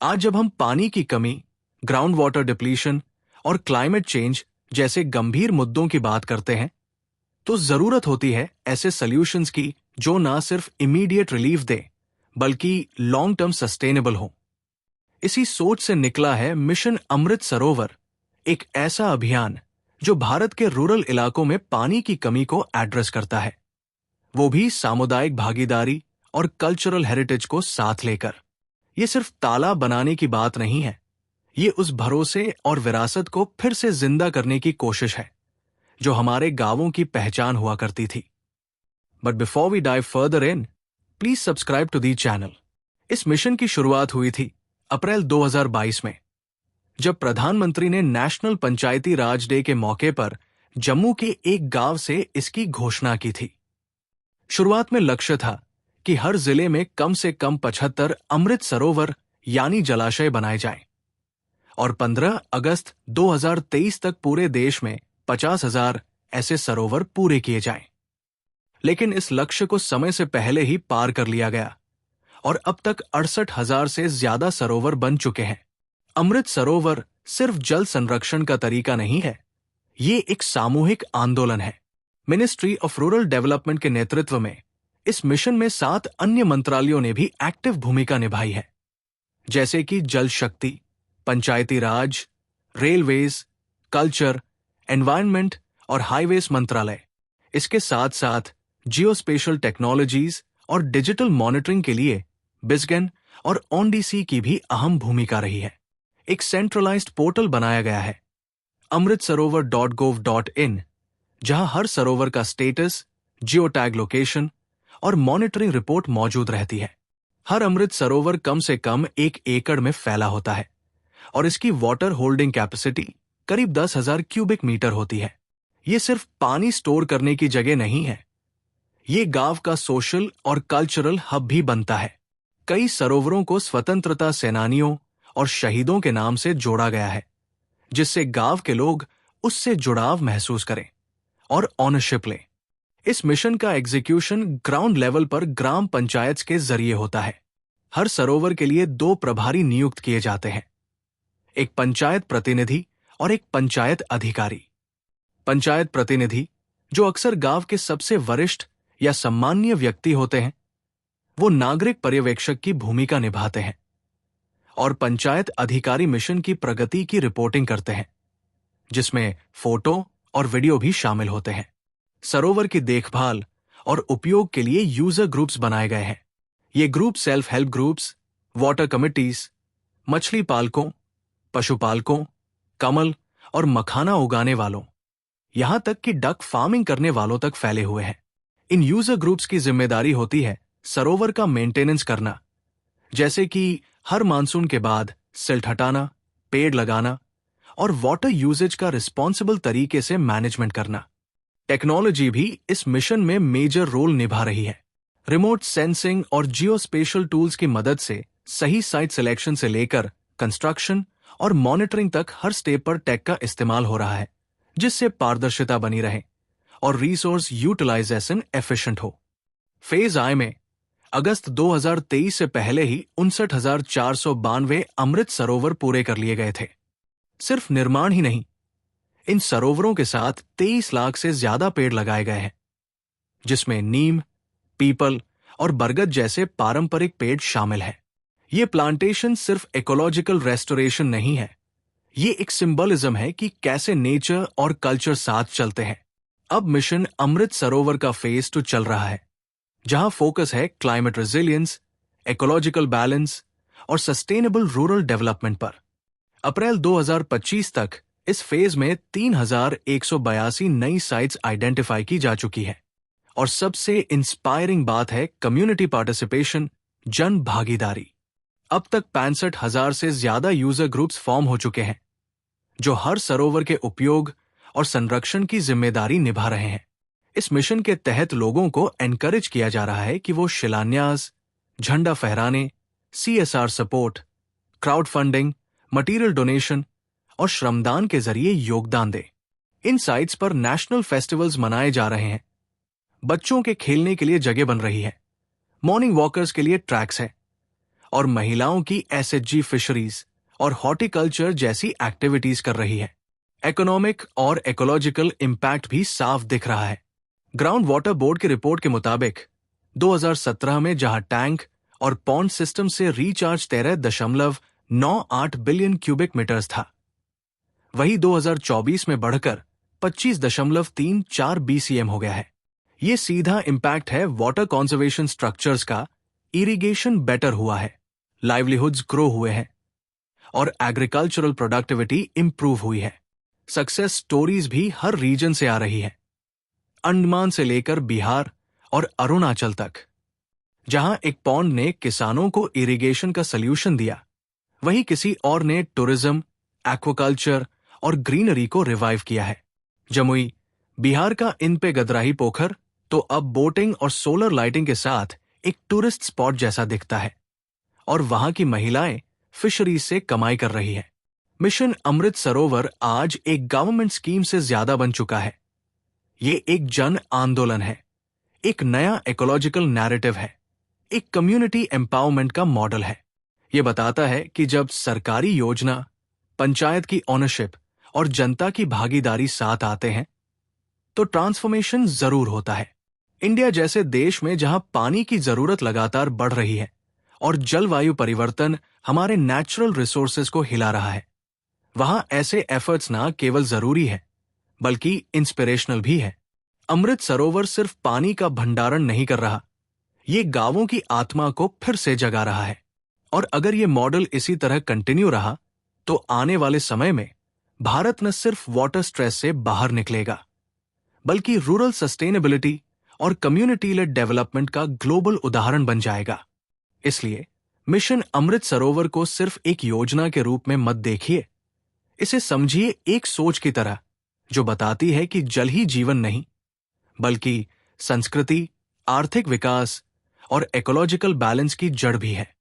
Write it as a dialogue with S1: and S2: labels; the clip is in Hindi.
S1: आज जब हम पानी की कमी, ग्राउंड वाटर डिप्लीशन और क्लाइमेट चेंज जैसे गंभीर मुद्दों की बात करते हैं, तो जरूरत होती है ऐसे सॉल्यूशंस की जो ना सिर्फ इमीडिएट रिलीफ दे, बल्कि लॉन्ग टर्म सस्टेनेबल हो। इसी सोच से निकला है मिशन अमृत सरोवर, एक ऐसा अभियान जो भारत के रूरल इलाकों में पानी की कमी को एड्रेस करता है, वो भी सामुदायिक भागीदारी और कल्चरल हेरिटेज को साथ लेकर। ये सिर्फ तालाब बनाने की बात नहीं है, ये उस भरोसे और विरासत को फिर से जिंदा करने की कोशिश है जो हमारे गांवों की पहचान हुआ करती थी। But before we dive further in, please subscribe to the channel. इस मिशन की शुरुआत हुई थी अप्रैल 2022 में, जब प्रधानमंत्री ने नेशनल पंचायती राज डे के मौके पर जम्मू के एक गांव से इसकी घोषणा की थी। शुरुआत में लक्ष्य था कि हर जिले में कम से कम 75 अमृत सरोवर यानी जलाशय बनाए जाएं और 15 अगस्त 2023 तक पूरे देश में 50,000 ऐसे सरोवर पूरे किए जाएं। लेकिन इस लक्ष्य को समय से पहले ही पार कर लिया गया और अब तक 68,000 से ज्यादा सरोवर बन चुके हैं। अमृत सरोवर सिर्फ जल संरक्षण का तरीका नहीं है, ये एक सामूहिक आंदोलन है। मिनिस्ट्री ऑफ रूरल डेवलपमेंट के नेतृत्व में इस मिशन में 7 अन्य मंत्रालयों ने भी एक्टिव भूमिका निभाई है, जैसे कि जल शक्ति, पंचायती राज, रेलवेज, कल्चर, एनवायरनमेंट और हाईवेज मंत्रालय। इसके साथ साथ जियोस्पेशल टेक्नोलॉजीज और डिजिटल मॉनिटरिंग के लिए बिस्गेन और ओनडीसी की भी अहम भूमिका रही है। एक सेंट्रलाइज्ड पोर्टल बनाया गया है, amritsarowar.gov.in, जहां हर सरोवर का स्टेटस, जियो टैग लोकेशन और मॉनिटरिंग रिपोर्ट मौजूद रहती है। हर अमृत सरोवर कम से कम 1 एकड़ में फैला होता है और इसकी वाटर होल्डिंग कैपेसिटी करीब 10,000 क्यूबिक मीटर होती है। ये सिर्फ पानी स्टोर करने की जगह नहीं है, ये गांव का सोशल और कल्चरल हब भी बनता है। कई सरोवरों को स्वतंत्रता सेनानियों और शहीदों के नाम से जोड़ा गया है, जिससे गांव के लोग उससे जुड़ाव महसूस करें और ऑनरशिप लें। इस मिशन का एग्जीक्यूशन ग्राउंड लेवल पर ग्राम पंचायत के जरिए होता है। हर सरोवर के लिए 2 प्रभारी नियुक्त किए जाते हैं, एक पंचायत प्रतिनिधि और एक पंचायत अधिकारी। पंचायत प्रतिनिधि, जो अक्सर गांव के सबसे वरिष्ठ या सम्माननीय व्यक्ति होते हैं, वो नागरिक पर्यवेक्षक की भूमिका निभाते हैं और पंचायत अधिकारी मिशन की प्रगति की रिपोर्टिंग करते हैं, जिसमें फोटो और वीडियो भी शामिल होते हैं। सरोवर की देखभाल और उपयोग के लिए यूजर ग्रुप्स बनाए गए हैं। ये group self help groups, water committees, मछली पालकों, पशुपालकों, कमल और मखाना उगाने वालों, यहां तक कि डक फार्मिंग करने वालों तक फैले हुए हैं। इन यूजर ग्रुप्स की जिम्मेदारी होती है सरोवर का मेंटेनेंस करना, जैसे कि हर मानसून के बाद सिल्ट हटाना, पेड़ लगाना और वाटर यूजेज का रिस्पॉन्सिबल तरीके से मैनेजमेंट करना। टेक्नोलॉजी भी इस मिशन में मेजर रोल निभा रही है। रिमोट सेंसिंग और जियोस्पेशल टूल्स की मदद से सही साइट सिलेक्शन से लेकर कंस्ट्रक्शन और मॉनिटरिंग तक हर स्टेप पर टेक का इस्तेमाल हो रहा है, जिससे पारदर्शिता बनी रहे और रिसोर्स यूटिलाइजेशन एफिशिएंट हो। फेज आई में अगस्त 2023 से पहले ही 59,492 अमृत सरोवर पूरे कर लिए गए थे। सिर्फ निर्माण ही नहीं, इन सरोवरों के साथ 23 लाख से ज्यादा पेड़ लगाए गए हैं, जिसमें नीम, पीपल और बरगद जैसे पारंपरिक पेड़ शामिल हैं। ये प्लांटेशन सिर्फ इकोलॉजिकल रेस्टोरेशन नहीं है, ये एक सिंबलिज्म है कि कैसे नेचर और कल्चर साथ चलते हैं। अब मिशन अमृत सरोवर का फेज 2 चल रहा है, जहां फोकस है क्लाइमेट रेजिलियंस, इकोलॉजिकल बैलेंस और सस्टेनेबल रूरल डेवलपमेंट पर। अप्रैल 2025 तक इस फेज में 3,182 नई साइट्स आइडेंटिफाई की जा चुकी है और सबसे इंस्पायरिंग बात है कम्युनिटी पार्टिसिपेशन, जन भागीदारी। अब तक 65,000 से ज्यादा यूजर ग्रुप्स फॉर्म हो चुके हैं, जो हर सरोवर के उपयोग और संरक्षण की जिम्मेदारी निभा रहे हैं। इस मिशन के तहत लोगों को एनकरेज किया जा रहा है कि वो शिलान्यास, झंडा फहराने, CSR support, crowd funding, material donation और श्रमदान के जरिए योगदान दें। इन साइट्स पर नेशनल फेस्टिवल्स मनाए जा रहे हैं, बच्चों के खेलने के लिए जगह बन रही है, मॉर्निंग वॉकर्स के लिए ट्रैक्स हैं और महिलाओं की एसएचजी फिशरीज और हॉर्टिकल्चर जैसी एक्टिविटीज कर रही है। इकोनॉमिक और इकोलॉजिकल इम्पैक्ट भी साफ दिख रहा है। ग्राउंड वाटर बोर्ड की रिपोर्ट के मुताबिक 2017 में जहां टैंक और पॉन्ड सिस्टम से रिचार्ज 13.98 बिलियन क्यूबिक मीटर्स था, वही 2024 में बढ़कर 25.34 बीसीएम हो गया है। ये सीधा इम्पैक्ट है वाटर कंजर्वेशन स्ट्रक्चर्स का। इरिगेशन बेटर हुआ है, लाइवलीहुड्स ग्रो हुए हैं और एग्रीकल्चरल प्रोडक्टिविटी इंप्रूव हुई है। सक्सेस स्टोरीज भी हर रीजन से आ रही है, अंडमान से लेकर बिहार और अरुणाचल तक। जहां एक पॉन्ड ने किसानों को इरिगेशन का सल्यूशन दिया, वहीं किसी और ने टूरिज्म, एक्वाकल्चर और ग्रीनरी को रिवाइव किया है। जमुई, बिहार का इन पे गदराही पोखर तो अब बोटिंग और सोलर लाइटिंग के साथ एक टूरिस्ट स्पॉट जैसा दिखता है, और वहां की महिलाएं फिशरीज से कमाई कर रही है। मिशन अमृत सरोवर आज एक गवर्नमेंट स्कीम से ज्यादा बन चुका है। ये एक जन आंदोलन है, एक नया इकोलॉजिकल नैरेटिव है, एक कम्युनिटी एम्पावरमेंट का मॉडल है। ये बताता है कि जब सरकारी योजना, पंचायत की ओनरशिप और जनता की भागीदारी साथ आते हैं तो ट्रांसफॉर्मेशन जरूर होता है। इंडिया जैसे देश में जहां पानी की जरूरत लगातार बढ़ रही है और जलवायु परिवर्तन हमारे नेचुरल रिसोर्सेज को हिला रहा है, वहां ऐसे एफर्ट्स ना केवल जरूरी है बल्कि इंस्पिरेशनल भी है। अमृत सरोवर सिर्फ पानी का भंडारण नहीं कर रहा, ये गांवों की आत्मा को फिर से जगा रहा है। और अगर ये मॉडल इसी तरह कंटिन्यू रहा तो आने वाले समय में भारत न सिर्फ वाटर स्ट्रेस से बाहर निकलेगा बल्कि रूरल सस्टेनेबिलिटी और कम्युनिटी लेड डेवलपमेंट का ग्लोबल उदाहरण बन जाएगा। इसलिए मिशन अमृत सरोवर को सिर्फ एक योजना के रूप में मत देखिए, इसे समझिए एक सोच की तरह जो बताती है कि जल ही जीवन नहीं बल्कि संस्कृति, आर्थिक विकास और इकोलॉजिकल बैलेंस की जड़ भी है।